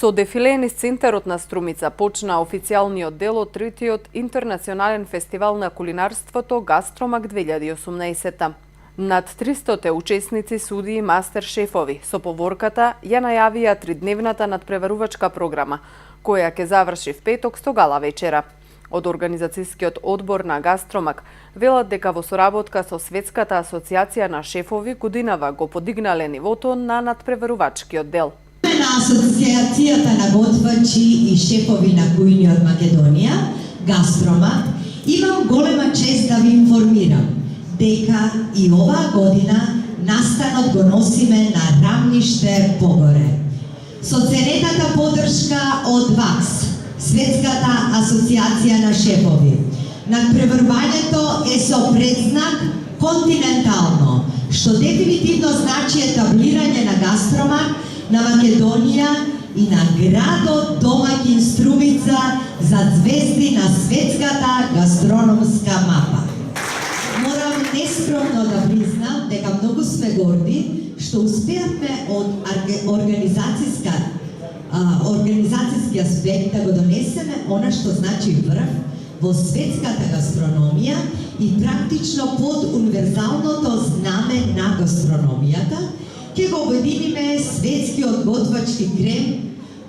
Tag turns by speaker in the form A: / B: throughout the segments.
A: Со дефиле низ центарот на Струмица почна официјалниот дел од третиот интернационален фестивал на кулинарството Гастромак 2018. Над 300 учесници, судии, мастер шефови со поворката ја најавија тридневната надпреварувачка програма, која ќе заврши в петок со гала вечера. Од организацијскиот одбор на Гастромак велат дека во соработка со Светската асоциација на шефови годинава го подигнале нивото на надпреварувачкиот дел.
B: На Асоцијацијата на готвачи и шефови на кујни од Македонија, Гастромак, имам голема чест да ви информирам дека и оваа година настанот го носиме на рамниште погоре. Со ценетата поддршка од ВАКС, Светската асоциација на шефови, надпреварувањето е со предзнак континентално, што дефинитивно значи етаблирање на Гастромак на Македонија и на градот домаќин Струмица за звезди на светската гастрономска мапа. Морам нескромно да признам дека многу сме горди што успеавме од организацијски аспект да го донесеме она што значи врв во светската гастрономија и практично под универзалното знаме на гастрономијата, ќе го обединиме светскиот готвачки крем,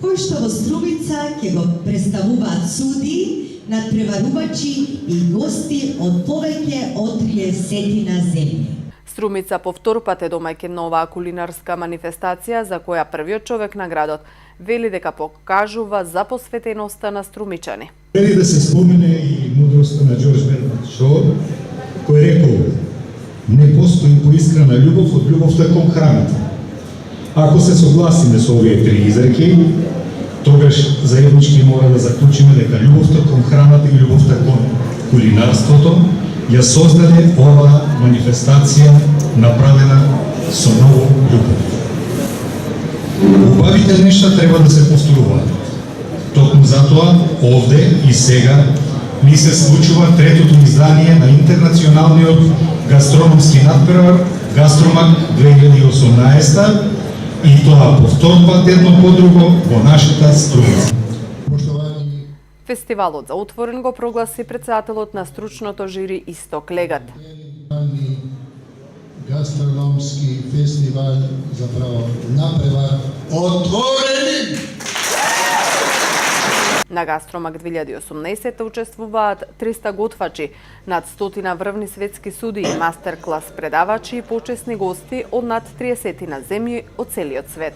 B: кој што во Струмица ќе го представуваат судии, надпреварувачи и гости од повеќе од 30 земји.
A: Струмица по втор пат е домаќин на оваа кулинарска манифестација, за која првиот човек на градот вели дека покажува за посветеноста на струмичани.
C: Вели да се спомене и мудроста на Џорџ Бернард Шоу, кој рекол: не постои поискрена љубов од љубовта кон храната. Ако се согласиме со овие три изреки, тогаш заеднички мора да заклучиме дека љубовта кон храната и љубовта кон кулинарството ја создаде оваа манифестација направена со многу љубов. Убавите нешта треба да се повторуваат. Токму затоа, овде и сега, ни се случува третото издание на интернационалниот гастрономски надпревар Гастромак 2018 и тоа по втор пат едно по друго во нашата Струмица.
A: Фестивалот за отворен го прогласи претседателот на стручното жири Исток Легат.
D: Гастрономски фестивал заправо напревар отворени!
A: На Гастромак 2018 учествуваат 300 готвачи, над 100 врвни светски судии, мастер-клас предавачи и почесни гости од над 30 земји од целиот свет.